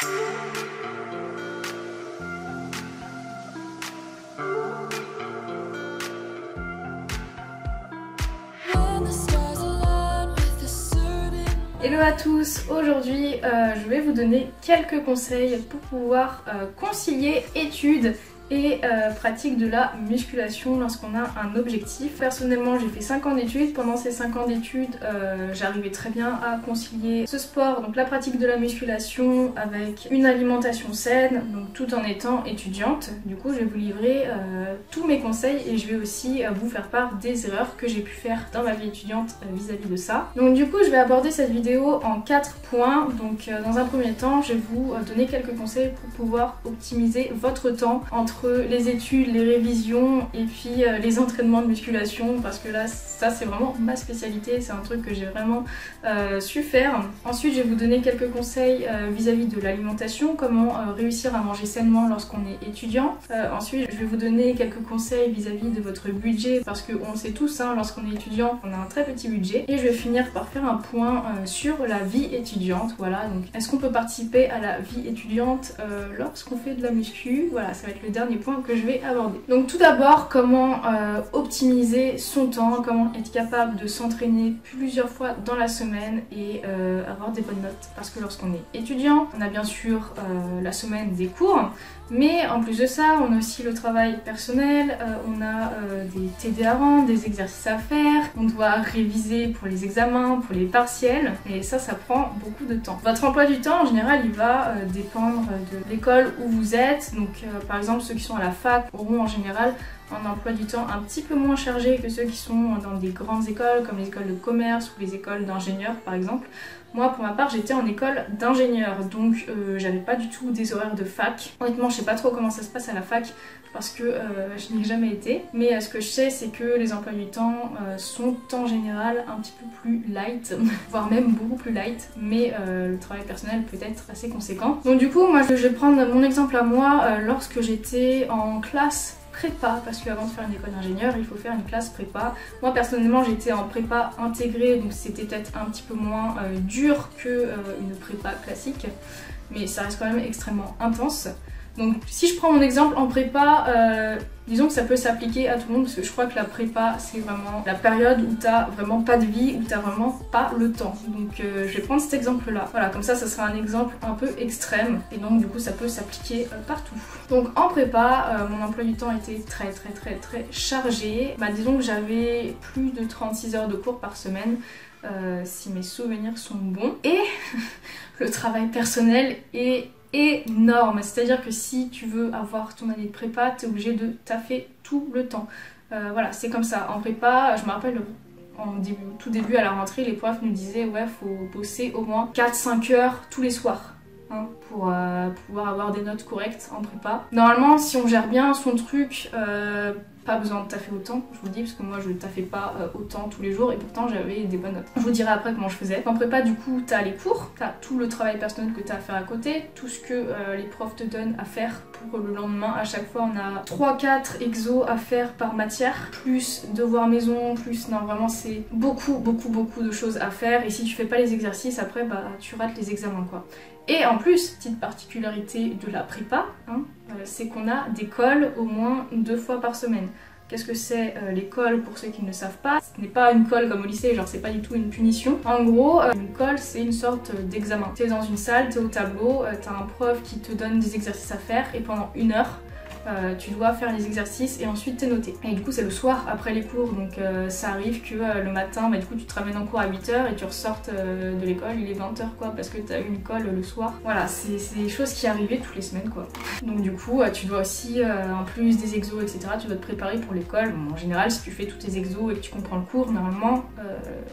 Hello à tous, aujourd'hui je vais vous donner quelques conseils pour pouvoir concilier études et pratique de la musculation lorsqu'on a un objectif. Personnellement j'ai fait 5 ans d'études, pendant ces 5 ans d'études j'arrivais très bien à concilier ce sport, donc la pratique de la musculation avec une alimentation saine, donc tout en étant étudiante. Du coup je vais vous livrer tous mes conseils et je vais aussi vous faire part des erreurs que j'ai pu faire dans ma vie étudiante vis-à-vis de ça. Donc du coup je vais aborder cette vidéo en 4 points. Donc dans un premier temps je vais vous donner quelques conseils pour pouvoir optimiser votre temps entre les études, les révisions et puis les entraînements de musculation, parce que là ça c'est vraiment ma spécialité, c'est un truc que j'ai vraiment su faire. Ensuite je vais vous donner quelques conseils vis-à-vis de l'alimentation, comment réussir à manger sainement lorsqu'on est étudiant. Ensuite je vais vous donner quelques conseils vis-à-vis de votre budget, parce qu'on le sait tous, hein, lorsqu'on est étudiant on a un très petit budget. Et je vais finir par faire un point sur la vie étudiante. Voilà, donc est-ce qu'on peut participer à la vie étudiante lorsqu'on fait de la muscu? Voilà, ça va être le dernier point que je vais aborder. Donc tout d'abord, comment optimiser son temps, comment être capable de s'entraîner plusieurs fois dans la semaine et avoir des bonnes notes. Parce que lorsqu'on est étudiant, on a bien sûr la semaine des cours, mais en plus de ça, on a aussi le travail personnel, on a des TD à rendre, des exercices à faire, on doit réviser pour les examens, pour les partiels, et ça prend beaucoup de temps. Votre emploi du temps, en général, il va dépendre de l'école où vous êtes. Donc par exemple, ceux qui sont à la fac auront en général un emploi du temps un petit peu moins chargé que ceux qui sont dans des grandes écoles, comme les écoles de commerce ou les écoles d'ingénieurs par exemple. Moi pour ma part j'étais en école d'ingénieur, donc j'avais pas du tout des horaires de fac. Honnêtement je sais pas trop comment ça se passe à la fac parce que je n'y ai jamais été, mais ce que je sais c'est que les emplois du temps sont en général un petit peu plus light, voire même beaucoup plus light, mais le travail personnel peut être assez conséquent. Donc du coup moi je vais prendre mon exemple à moi lorsque j'étais en classe prépa, parce qu'avant de faire une école d'ingénieur il faut faire une classe prépa. Moi personnellement j'étais en prépa intégrée, donc c'était peut-être un petit peu moins dur que une prépa classique, mais ça reste quand même extrêmement intense. Donc si je prends mon exemple en prépa, disons que ça peut s'appliquer à tout le monde, parce que je crois que la prépa c'est vraiment la période où t'as vraiment pas de vie, où t'as vraiment pas le temps. Donc je vais prendre cet exemple là. Voilà, comme ça sera un exemple un peu extrême, et donc du coup ça peut s'appliquer partout. Donc en prépa, mon emploi du temps était très chargé. Disons que j'avais plus de 36 heures de cours par semaine, si mes souvenirs sont bons. Et le travail personnel est énorme, c'est-à-dire que si tu veux avoir ton année de prépa, t'es obligé de taffer tout le temps. Voilà, c'est comme ça. En prépa, je me rappelle tout début à la rentrée, les profs nous disaient ouais, faut bosser au moins 4-5 heures tous les soirs. Hein, pour pouvoir avoir des notes correctes en prépa. Normalement, si on gère bien son truc, pas besoin de taffer autant, je vous le dis, parce que moi je taffais pas autant tous les jours et pourtant j'avais des bonnes notes. Je vous dirai après comment je faisais. En prépa, du coup, t'as les cours, t'as tout le travail personnel que t'as à faire à côté, tout ce que les profs te donnent à faire pour le lendemain. À chaque fois, on a 3-4 exos à faire par matière, plus devoirs maison, plus... Non, vraiment, c'est beaucoup de choses à faire, et si tu fais pas les exercices, après, tu rates les examens, quoi. Et en plus, petite particularité de la prépa, hein, c'est qu'on a des cols au moins 2 fois par semaine. Qu'est-ce que c'est l'école pour ceux qui ne savent pas? Ce n'est pas une colle comme au lycée, genre c'est pas du tout une punition. En gros, une colle c'est une sorte d'examen. T'es dans une salle, t'es au tableau, t'as un prof qui te donne des exercices à faire et pendant 1 heure, tu dois faire les exercices et ensuite t'es noté. Et du coup c'est le soir après les cours, donc ça arrive que le matin, du coup tu te ramènes en cours à 8 h et tu ressortes de l'école, il est 20 h quoi, parce que t'as eu une colle le soir. Voilà, c'est des choses qui arrivaient toutes les semaines quoi. Donc du coup tu dois aussi, en plus des exos etc, tu dois te préparer pour l'école. Bon, en général si tu fais tous tes exos et que tu comprends le cours, normalement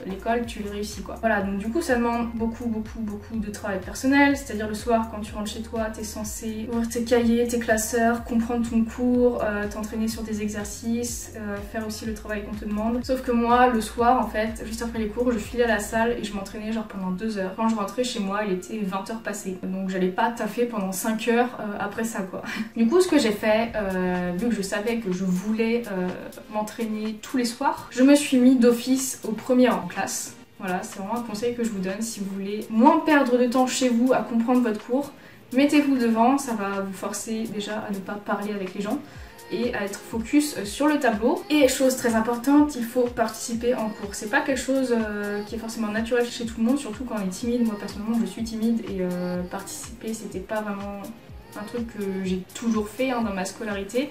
l'école tu le réussis quoi. Voilà, donc du coup ça demande beaucoup de travail personnel, c'est-à-dire le soir quand tu rentres chez toi, t'es censé ouvrir tes cahiers, tes classeurs, comprendre ton cours, t'entraîner sur des exercices, faire aussi le travail qu'on te demande. Sauf que moi, le soir, en fait, juste après les cours, je filais à la salle et je m'entraînais genre pendant 2 heures. Quand je rentrais chez moi, il était 20 h passées. Donc j'allais pas taffer pendant 5 heures après ça, quoi. Du coup, ce que j'ai fait, vu que je savais que je voulais m'entraîner tous les soirs, je me suis mis d'office au premier rang en classe. Voilà, c'est vraiment un conseil que je vous donne si vous voulez moins perdre de temps chez vous à comprendre votre cours Mettez-vous devant, ça va vous forcer déjà à ne pas parler avec les gens et à être focus sur le tableau. Et chose très importante, il faut participer en cours. C'est pas quelque chose qui est forcément naturel chez tout le monde, surtout quand on est timide. Moi personnellement je suis timide et participer c'était pas vraiment un truc que j'ai toujours fait dans ma scolarité.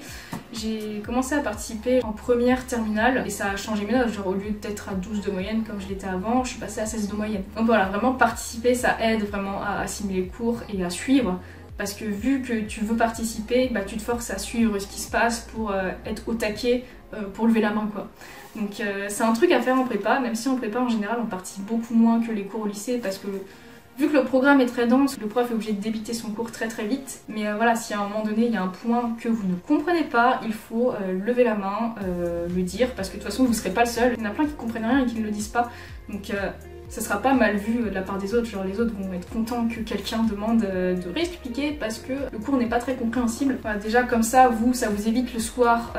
J'ai commencé à participer en première terminale et ça a changé mes notes, genre au lieu d'être à 12 de moyenne comme je l'étais avant, je suis passée à 16 de moyenne. Donc voilà, vraiment participer ça aide vraiment à assimiler le cours et à suivre. Parce que vu que tu veux participer, bah, tu te forces à suivre ce qui se passe pour être au taquet, pour lever la main quoi. Donc c'est un truc à faire en prépa, même si en prépa en général on participe beaucoup moins que les cours au lycée parce que vu que le programme est très dense, le prof est obligé de débiter son cours très vite. Mais voilà, si à un moment donné il y a un point que vous ne comprenez pas, il faut lever la main, le dire, parce que de toute façon vous ne serez pas le seul. Il y en a plein qui ne comprennent rien et qui ne le disent pas. Donc ça sera pas mal vu de la part des autres, genre les autres vont être contents que quelqu'un demande de réexpliquer parce que le cours n'est pas très compréhensible. Voilà, déjà comme ça, ça vous évite le soir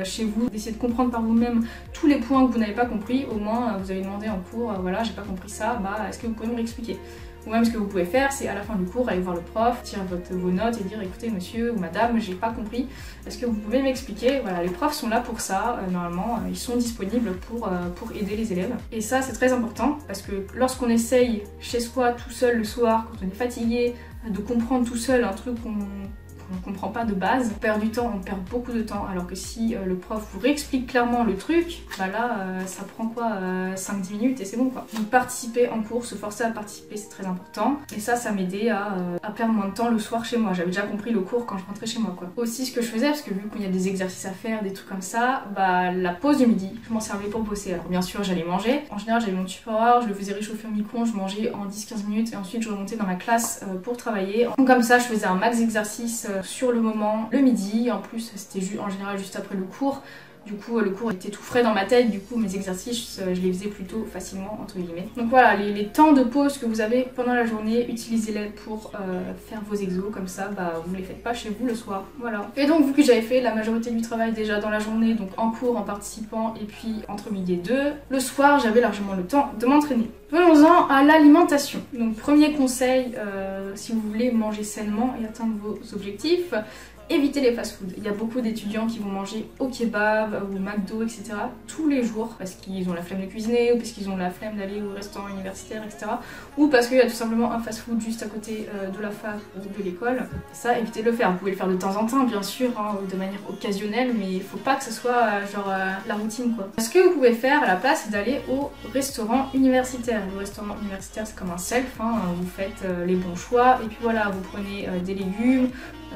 chez vous d'essayer de comprendre par vous-même tous les points que vous n'avez pas compris. Au moins vous avez demandé en cours, voilà j'ai pas compris ça, bah est-ce que vous pouvez me réexpliquer? Ou même ce que vous pouvez faire, c'est à la fin du cours aller voir le prof, tirer vos notes et dire écoutez monsieur ou madame, j'ai pas compris, est-ce que vous pouvez m'expliquer? Voilà, les profs sont là pour ça, normalement ils sont disponibles pour aider les élèves. Et ça c'est très important parce que lorsqu'on essaye chez soi tout seul le soir, quand on est fatigué, de comprendre tout seul un truc qu'on comprend pas de base, on perd du temps, on perd beaucoup de temps, alors que si le prof vous réexplique clairement le truc, bah là ça prend quoi 5-10 minutes et c'est bon quoi. Donc participer en cours, se forcer à participer c'est très important et ça m'aidait à perdre moins de temps le soir chez moi. J'avais déjà compris le cours quand je rentrais chez moi quoi. Aussi ce que je faisais, parce que vu qu'il y a des exercices à faire, des trucs comme ça, bah la pause du midi, je m'en servais pour bosser. Alors bien sûr j'allais manger, en général j'avais mon tupperware, je le faisais réchauffer au micro-ondes, je mangeais en 10-15 minutes et ensuite je remontais dans ma classe pour travailler. Donc comme ça je faisais un max d'exercices sur le moment, le midi, en plus c'était en général juste après le cours. Du coup le cours était tout frais dans ma tête, du coup mes exercices je les faisais plutôt facilement entre guillemets. Donc voilà, les temps de pause que vous avez pendant la journée, utilisez-les pour faire vos exos, comme ça bah, vous ne les faites pas chez vous le soir. Voilà. Et donc vu que j'avais fait la majorité du travail déjà dans la journée, donc en cours, en participant et puis entre midi et 2, le soir j'avais largement le temps de m'entraîner. Venons-en à l'alimentation. Donc premier conseil, si vous voulez manger sainement et atteindre vos objectifs, évitez les fast-food. Il y a beaucoup d'étudiants qui vont manger au kebab, au McDo, etc. tous les jours parce qu'ils ont la flemme de cuisiner ou parce qu'ils ont la flemme d'aller au restaurant universitaire, etc. Ou parce qu'il y a tout simplement un fast-food juste à côté de la fac ou de l'école. Ça, évitez de le faire. Vous pouvez le faire de temps en temps, bien sûr, hein, de manière occasionnelle, mais il faut pas que ce soit la routine, quoi. Ce que vous pouvez faire à la place, c'est d'aller au restaurant universitaire. Le restaurant universitaire, c'est comme un self, hein, vous faites les bons choix et puis voilà, vous prenez des légumes,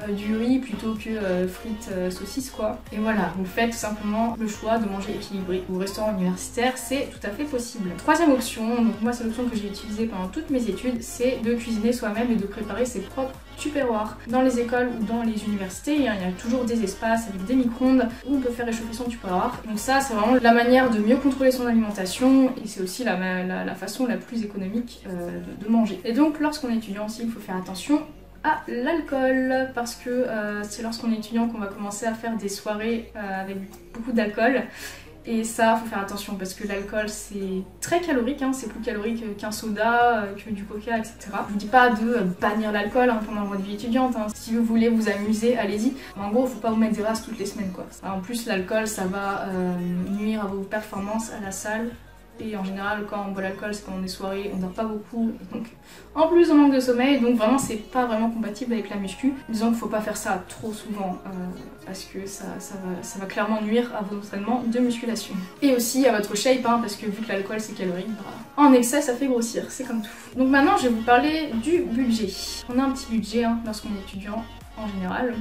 du riz plutôt que frites, saucisses quoi. Et voilà, vous faites tout simplement le choix de manger équilibré. Au restaurant universitaire, c'est tout à fait possible. Troisième option, donc moi c'est l'option que j'ai utilisée pendant toutes mes études, c'est de cuisiner soi-même et de préparer ses propres tupperwares. Dans les écoles ou dans les universités, il y a toujours des espaces avec des micro-ondes où on peut faire réchauffer son tupperware. Donc ça, c'est vraiment la manière de mieux contrôler son alimentation et c'est aussi la façon la plus économique de manger. Et donc lorsqu'on est étudiant aussi, il faut faire attention à l'alcool parce que c'est lorsqu'on est étudiant qu'on va commencer à faire des soirées avec beaucoup d'alcool et ça faut faire attention parce que l'alcool c'est très calorique, hein, c'est plus calorique qu'un soda, que du coca, etc. Je vous dis pas de bannir l'alcool hein, pendant votre vie étudiante, hein. Si vous voulez vous amuser, allez-y. En gros faut pas vous mettre des races toutes les semaines quoi. En plus l'alcool ça va nuire à vos performances à la salle. Et en général, quand on boit l'alcool, c'est pendant des soirées, on dort pas beaucoup. Donc, en plus, on manque de sommeil, donc vraiment, c'est pas vraiment compatible avec la muscu. Disons qu'il faut pas faire ça trop souvent, parce que ça va clairement nuire à vos entraînements de musculation. Et aussi à votre shape, hein, parce que vu que l'alcool c'est calorique, bah, en excès ça fait grossir, c'est comme tout. Donc maintenant, je vais vous parler du budget. On a un petit budget hein, lorsqu'on est étudiant. En général.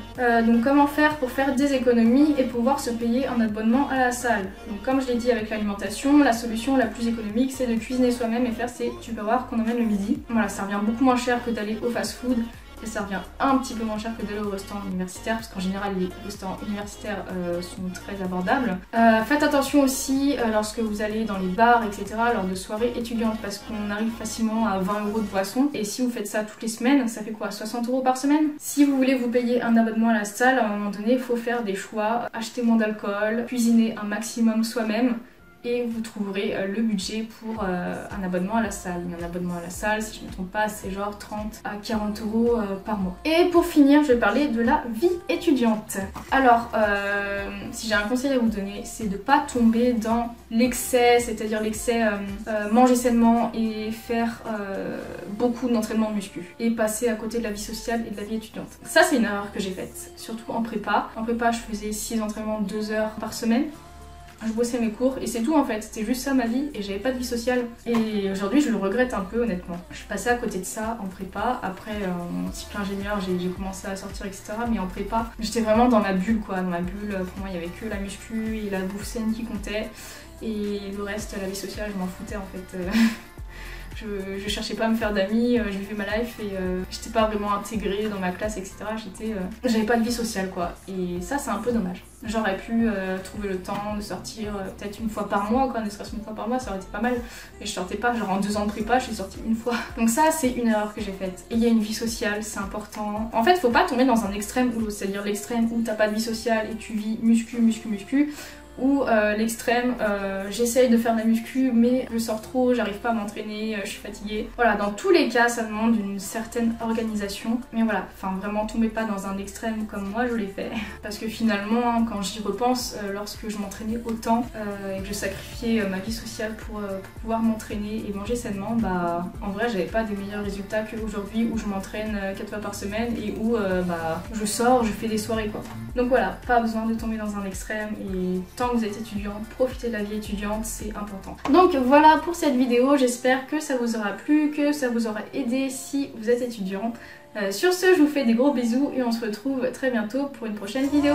Donc comment faire pour faire des économies et pouvoir se payer un abonnement à la salle. Donc comme je l'ai dit avec l'alimentation, la solution la plus économique c'est de cuisiner soi-même et faire ses tupperwares qu'on emmène le midi. Voilà, ça revient beaucoup moins cher que d'aller au fast-food. Et ça revient un petit peu moins cher que d'aller au restaurant universitaire parce qu'en général les restaurants universitaires sont très abordables. Faites attention aussi lorsque vous allez dans les bars etc. lors de soirées étudiantes parce qu'on arrive facilement à 20 € de boisson et si vous faites ça toutes les semaines ça fait quoi 60 € par semaine. Si vous voulez vous payer un abonnement à la salle à un moment donné il faut faire des choix, acheter moins d'alcool, cuisiner un maximum soi-même et vous trouverez le budget pour un abonnement à la salle. Un abonnement à la salle, si je ne me trompe pas, c'est genre 30 à 40 € par mois. Et pour finir, je vais parler de la vie étudiante. Alors, si j'ai un conseil à vous donner, c'est de ne pas tomber dans l'excès, c'est-à-dire l'excès manger sainement et faire beaucoup d'entraînement muscu et passer à côté de la vie sociale et de la vie étudiante. Ça, c'est une erreur que j'ai faite, surtout en prépa. En prépa, je faisais 6 entraînements 2 heures par semaine. Je bossais mes cours et c'est tout en fait, c'était juste ça ma vie et j'avais pas de vie sociale. Et aujourd'hui je le regrette un peu honnêtement. Je suis passée à côté de ça en prépa, après mon cycle ingénieur j'ai commencé à sortir etc. Mais en prépa j'étais vraiment dans ma bulle quoi, dans ma bulle, pour moi il y avait que la muscu et la bouffe saine qui comptait. Et le reste, la vie sociale je m'en foutais en fait. Je cherchais pas à me faire d'amis, je vivais ma life et j'étais pas vraiment intégrée dans ma classe etc. J'avais pas de vie sociale quoi et ça c'est un peu dommage. J'aurais pu trouver le temps de sortir peut-être une fois par mois quoi, ne serait-ce qu'une fois par mois ça aurait été pas mal. Mais je sortais pas, genre en 2 ans de prépa je suis sortie une fois. Donc ça c'est une erreur que j'ai faite. Et il y a une vie sociale, c'est important. En fait faut pas tomber dans un extrême ou l'autre, c'est-à-dire l'extrême où t'as pas de vie sociale et tu vis muscu ou l'extrême j'essaye de faire de la muscu mais je sors trop, j'arrive pas à m'entraîner, je suis fatiguée. Voilà, dans tous les cas ça demande une certaine organisation. Mais voilà, enfin vraiment tombez pas dans un extrême comme moi je l'ai fait. Parce que finalement hein, quand j'y repense, lorsque je m'entraînais autant et que je sacrifiais ma vie sociale pour pouvoir m'entraîner et manger sainement, bah en vrai j'avais pas des meilleurs résultats qu'aujourd'hui où je m'entraîne 4 fois par semaine et où bah je sors, je fais des soirées quoi. Donc voilà, pas besoin de tomber dans un extrême et tant que vous êtes étudiant, profitez de la vie étudiante, c'est important. Donc voilà pour cette vidéo, j'espère que ça vous aura plu, que ça vous aura aidé si vous êtes étudiant. Sur ce, je vous fais des gros bisous et on se retrouve très bientôt pour une prochaine vidéo.